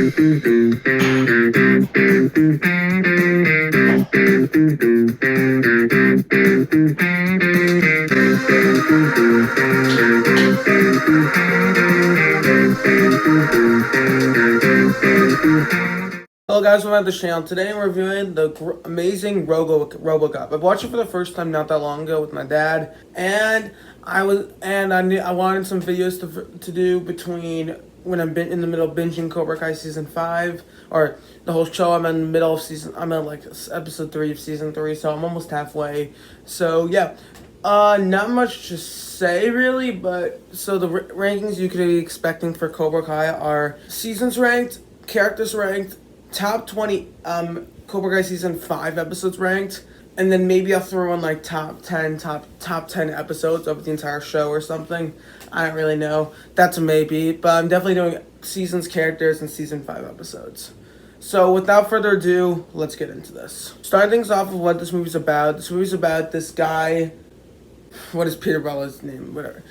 Hello guys, welcome to the channel. Today I'm reviewing the amazing Robocop. I've watched it for the first time not that long ago with my dad, and I wanted some videos to do between when I'm in the middle of binging Cobra Kai season 5 or the whole show. I'm in the middle of season. I'm at like episode 3 of season 3, so I'm almost halfway. So yeah, not much to say really, but so the rankings you could be expecting for Cobra Kai are seasons ranked, characters ranked, top 20 Cobra Kai season 5 episodes ranked, and then maybe I'll throw in like top 10 episodes of the entire show or something. I don't really know. That's a maybe, but I'm definitely doing seasons, characters, and season 5 episodes. So without further ado, let's get into this. Starting things off with what this movie's about. This movie's about this guy. What is Peter Wella's name? Whatever.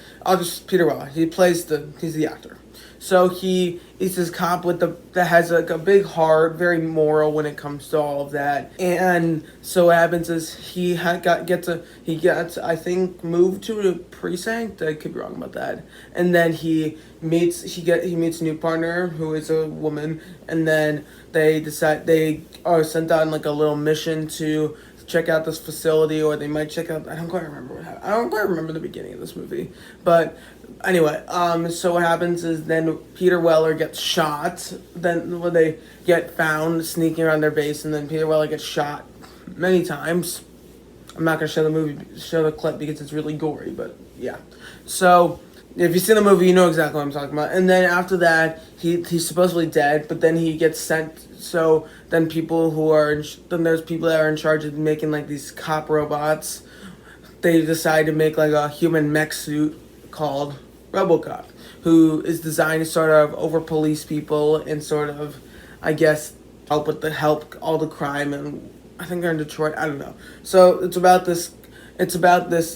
Peter Wella. He's the actor. So he's this cop that has like a big heart, very moral when it comes to all of that. And so what happens is he gets I think moved to a precinct. I could be wrong about that. And then he meets a new partner who is a woman, and then they are sent on like a little mission to check out this facility, or they might check out. I don't quite remember what happened. I don't quite remember the beginning of this movie, but anyway, so what happens is then Peter Weller gets shot. Then when they get found sneaking around their base, and then Peter Weller gets shot many times. I'm not gonna show the clip because it's really gory, but yeah. So if you've seen the movie, you know exactly what I'm talking about. And then after that, he's supposedly dead, but then he gets sent. So then there's people that are in charge of making like these cop robots. They decide to make like a human mech suit called Robocop, who is designed to sort of over police people and sort of, I guess, help all the crime. And I think they're in Detroit. I don't know. So it's about this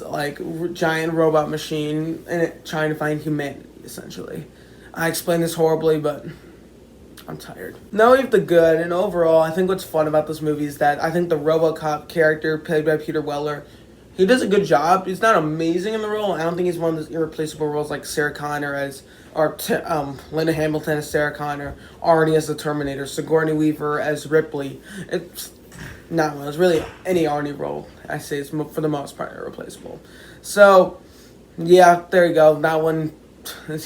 like giant robot machine and it trying to find humanity, essentially. I explained this horribly, but I'm tired. Now we have the good, and overall, I think what's fun about this movie is that I think the Robocop character played by Peter Weller, he does a good job. He's not amazing in the role. I don't think he's one of those irreplaceable roles like Sarah Connor Linda Hamilton as Sarah Connor, Arnie as the Terminator, Sigourney Weaver as Ripley. It's not one. It's really any Arnie role. I say it's for the most part irreplaceable. So, yeah, there you go. That one,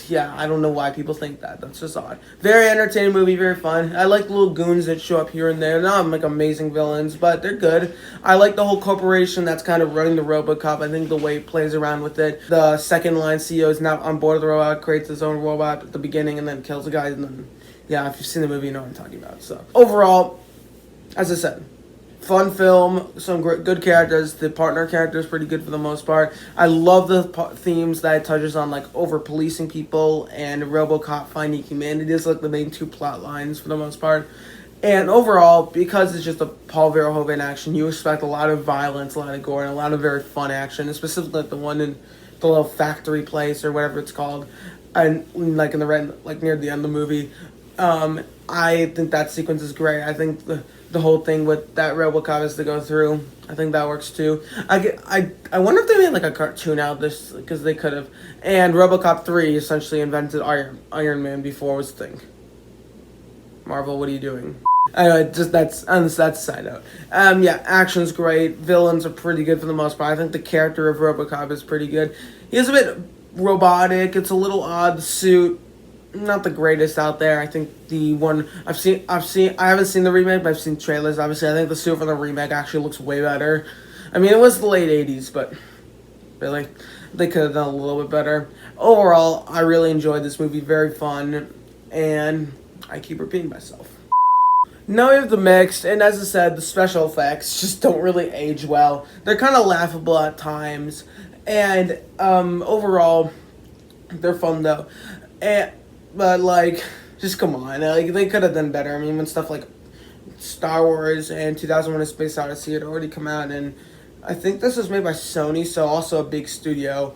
yeah, I don't know why people think that. That's just odd. Very entertaining movie, very fun. I like the little goons that show up here and there. Not like amazing villains, but they're good. I like the whole corporation that's kind of running the Robocop. I think the way it plays around with it. The second line CEO is now on board the robot, creates his own robot at the beginning, and then kills the guy. And then, yeah, if you've seen the movie, you know what I'm talking about. So, overall, as I said, fun film, some good characters. The partner character is pretty good for the most part. I love the themes that it touches on, like over-policing people and Robocop finding humanity. It's like the main two plot lines for the most part. And overall, because it's just a Paul Verhoeven action, you expect a lot of violence, a lot of gore, and a lot of very fun action, specifically like the one in the little factory place or whatever it's called, and like near the end of the movie. I think that sequence is great. I think the whole thing with that Robocop has to go through, I think that works too. I wonder if they made like a cartoon out of this, because they could have. And Robocop 3 essentially invented Iron Man before it was a thing. Marvel, what are you doing? Anyway, that's a side note. Yeah, action's great. Villains are pretty good for the most part. I think the character of Robocop is pretty good. He is a bit robotic. It's a little odd. The suit, not the greatest out there. I think the one I haven't seen the remake, but I've seen trailers. Obviously, I think the suit for the remake actually looks way better. I mean, it was the late 80s, but really, they could have done a little bit better. Overall, I really enjoyed this movie. Very fun, and I keep repeating myself. Now we have the mixed, and as I said, the special effects just don't really age well. They're kind of laughable at times, and overall, they're fun though. But like, just come on, like they could have done better. I mean, when stuff like Star Wars and 2001: A Space Odyssey had already come out, and I think this was made by Sony, so also a big studio.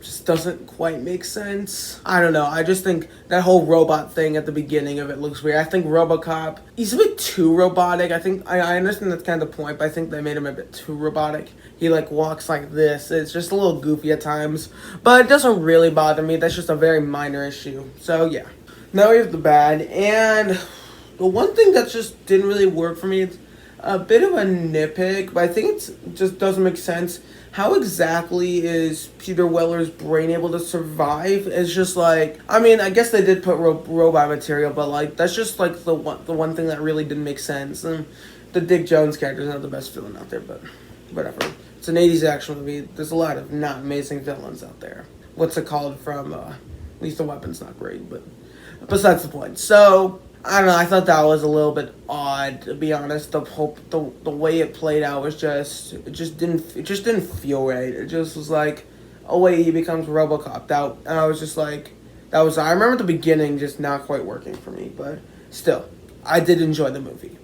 just doesn't quite make sense. I don't know. I just think that whole robot thing at the beginning of it looks weird. I think Robocop, he's a bit too robotic. I think I understand that's kind of the point, but I think they made him a bit too robotic. He like walks like this. It's just a little goofy at times, but it doesn't really bother me. That's just a very minor issue. So yeah. Now we have the bad, and the one thing that just didn't really work for me, it's a bit of a nitpick, but I think it just doesn't make sense. How exactly is Peter Weller's brain able to survive? It's just like, I mean, I guess they did put robot material, but like that's just like the one thing that really didn't make sense. And the Dick Jones character is not the best villain out there, but whatever. It's an '80s action movie. There's a lot of not amazing villains out there. What's it called from Lethal Weapon's not great, but besides the point. So I don't know. I thought that was a little bit odd, to be honest. The way it played out was it just didn't feel right. It just was like, oh wait, he becomes RoboCop. And I was just like, I remember the beginning just not quite working for me, but still, I did enjoy the movie.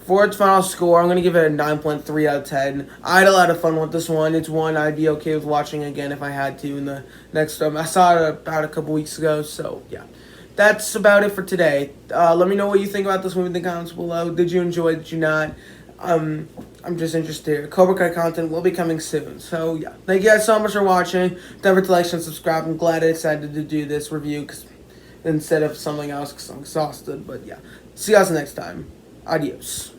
For its final score, I'm gonna give it a 9.3 out of 10. I had a lot of fun with this one. It's one I'd be okay with watching again if I had to in the next time. I saw it about a couple weeks ago, so yeah. That's about it for today. Let me know what you think about this movie in the comments below. Did you enjoy it? Did you not? I'm just interested. Cobra Kai content will be coming soon. So, yeah. Thank you guys so much for watching. Don't forget to like and subscribe. I'm glad I decided to do this review instead of something else because I'm exhausted. But, yeah. See you guys next time. Adios.